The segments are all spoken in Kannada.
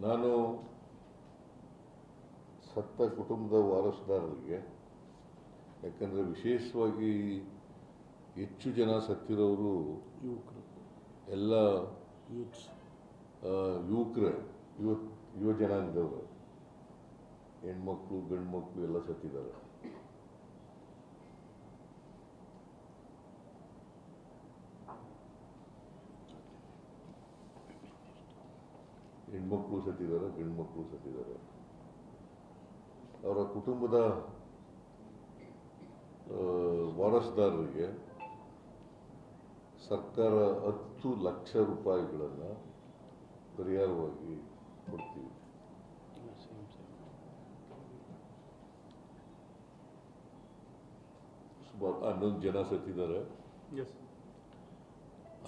ನಾನು ಸತ್ತ ಕುಟುಂಬದ ವಾರಸುದಾರರಿಗೆ, ಯಾಕಂದರೆ ವಿಶೇಷವಾಗಿ ಹೆಚ್ಚು ಜನ ಸತ್ತಿರೋರು ಯುವಕರು, ಎಲ್ಲ ಯುವಕರೇ, ಯುವ ಜನಾಂಗದವರು, ಹೆಣ್ಮಕ್ಳು ಗಂಡು ಮಕ್ಕಳು ಎಲ್ಲ ಸತ್ತಿದ್ದಾರೆ. ಹೆಣ್ಮಕ್ಳು ಸತ್ತಿದ್ದಾರೆ, ಗಂಡು ಮಕ್ಕಳು ಸತ್ತಿದ್ದಾರೆ. ಅವರ ಕುಟುಂಬದ ವಾರಸುದಾರರಿಗೆ ಸರ್ಕಾರ 10 ಲಕ್ಷ ರೂಪಾಯಿಗಳನ್ನು ಪರಿಹಾರವಾಗಿ ಕೊಡ್ತೀವಿ. ಸುಮಾರು 11 ಜನ ಸತ್ತಿದ್ದಾರೆ.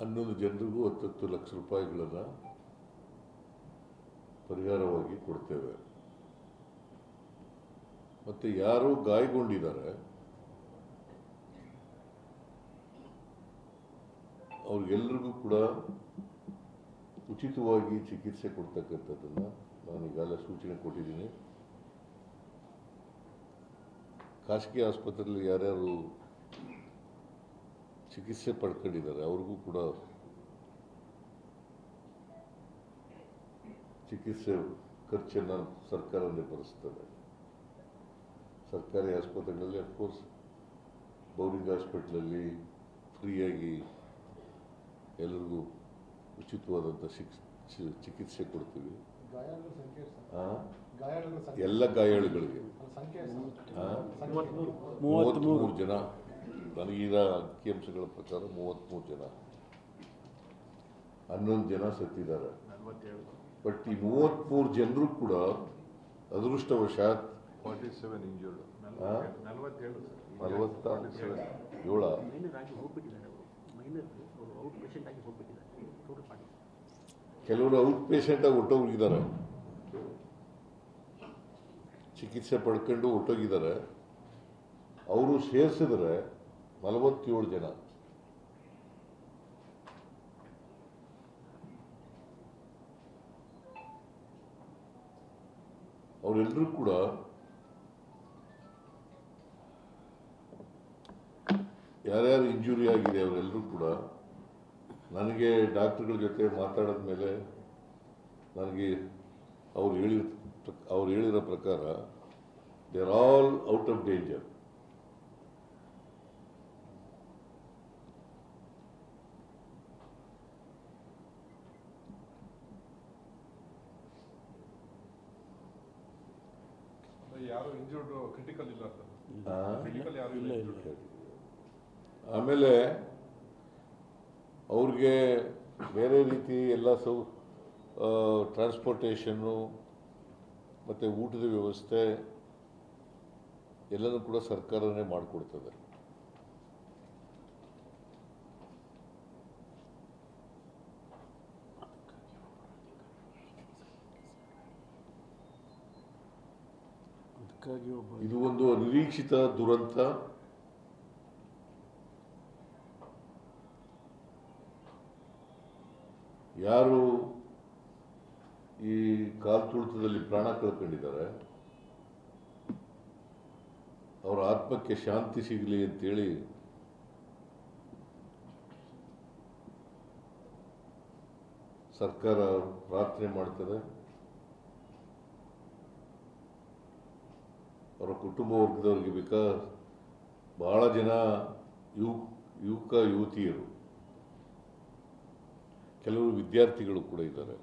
11 ಜನರಿಗೂ 10 ಲಕ್ಷ ರೂಪಾಯಿಗಳನ್ನು ಪರಿಹಾರವಾಗಿ ಕೊಡ್ತೇವೆ. ಮತ್ತು ಯಾರು ಗಾಯಗೊಂಡಿದ್ದಾರೆ ಅವ್ರಿಗೆಲ್ಲರಿಗೂ ಕೂಡ ಉಚಿತವಾಗಿ ಚಿಕಿತ್ಸೆ ಕೊಡ್ತಕ್ಕಂಥದ್ದನ್ನು ನಾನು ಈಗಾಗಲೇ ಸೂಚನೆ ಕೊಟ್ಟಿದ್ದೀನಿ. ಖಾಸಗಿ ಆಸ್ಪತ್ರೆಯಲ್ಲಿ ಯಾರ್ಯಾರು ಚಿಕಿತ್ಸೆ ಪಡ್ಕೊಂಡಿದ್ದಾರೆ ಅವ್ರಿಗೂ ಕೂಡ ಚಿಕಿತ್ಸೆ ಖರ್ಚನ್ನು ಸರ್ಕಾರನೇ ಭರಿಸ್ತದೆ. ಸರ್ಕಾರಿ ಆಸ್ಪತ್ರೆಗಳಲ್ಲಿ ಅಫ್ಕೋರ್ಸ್ ಬೌರಿಂಗ್ ಹಾಸ್ಪಿಟ್ಲಲ್ಲಿ ಫ್ರೀಯಾಗಿ ಎಲ್ಲರಿಗೂ ಉಚಿತವಾದಂಥ ಚಿಕಿತ್ಸೆ ಕೊಡ್ತೀವಿ. ಎಲ್ಲ ಗಾಯಾಳುಗಳಿಗೆ 33 ಜನ, ನನಗೀಗ ಅಂಕಿಅಂಶಗಳ ಪ್ರಕಾರ 33 ಜನ, 11 ಜನ ಸತ್ತಿದ್ದಾರೆ. ಬಟ್ ಈ 33 ಜನರು ಕೂಡ ಅದೃಷ್ಟವಶಾತ್ 47 ಇಂಜೂರ್ಡ್, 47 ಕೆಲವರು ಔಟ್ ಪೇಷಂಟ್ ಆಗಿ ಹೊಟ್ಟೋಗಿದ್ದಾರೆ, ಚಿಕಿತ್ಸೆ ಪಡ್ಕೊಂಡು ಹೊಟ್ಟೋಗಿದ್ದಾರೆ. ಅವರು ಸೇರಿಸಿದ್ರೆ 47 ಜನ. ಅವರೆಲ್ಲರೂ ಕೂಡ ಯಾರ್ಯಾರು ಇಂಜುರಿ ಆಗಿದೆ ಅವರೆಲ್ಲರೂ ಕೂಡ ನನಗೆ ಡಾಕ್ಟರ್ಗಳ ಜೊತೆ ಮಾತಾಡಿದ ಮೇಲೆ ನನಗೆ ಅವ್ರು ಹೇಳಿರೋ ಪ್ರಕಾರ they are all out of danger. ಯಾರು ಇಂಜೂರ್ಡ್ ಕ್ರಿಟಿಕಲ್ ಇಲ್ಲ ಸರ್, ಆಮೇಲೆ ಅವ್ರಿಗೆ ಬೇರೆ ರೀತಿ ಎಲ್ಲ ಟ್ರಾನ್ಸ್ಪೋರ್ಟೇಷನ್ನು ಮತ್ತು ಊಟದ ವ್ಯವಸ್ಥೆ ಎಲ್ಲನೂ ಕೂಡ ಸರ್ಕಾರನೇ ಮಾಡಿಕೊಡ್ತದೆ. ಇದು ಒಂದು ಅನಿರೀಕ್ಷಿತ ದುರಂತ. ಯಾರು ಈ ಕಾಲ್ತುಳಿತದಲ್ಲಿ ಪ್ರಾಣ ಕಳ್ಕೊಂಡಿದ್ದಾರೆ ಅವರ ಆತ್ಮಕ್ಕೆ ಶಾಂತಿ ಸಿಗಲಿ ಅಂತೇಳಿ ಸರ್ಕಾರ ಪ್ರಾರ್ಥನೆ ಮಾಡ್ತದೆ. ಅವರ ಕುಟುಂಬ ವರ್ಗದವರಿಗೆ ಬಹಳ ಜನ ಯುವಕ ಯುವತಿಯರು, ಕೆಲವರು ವಿದ್ಯಾರ್ಥಿಗಳು ಕೂಡ ಇದ್ದಾರೆ.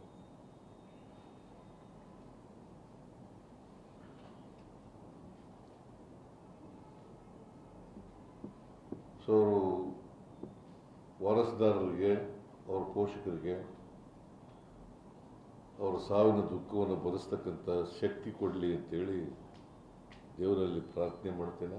ಸೊ ವಾರಸುದಾರರಿಗೆ, ಅವರ ಪೋಷಕರಿಗೆ ಅವರ ಸಾವಿನ ದುಃಖವನ್ನು ಭರಿಸ್ತಕ್ಕಂಥ ಶಕ್ತಿ ಕೊಡಲಿ ಅಂತೇಳಿ ದೇವರಲ್ಲಿ ಪ್ರಾರ್ಥನೆ ಮಾಡ್ತೇನೆ.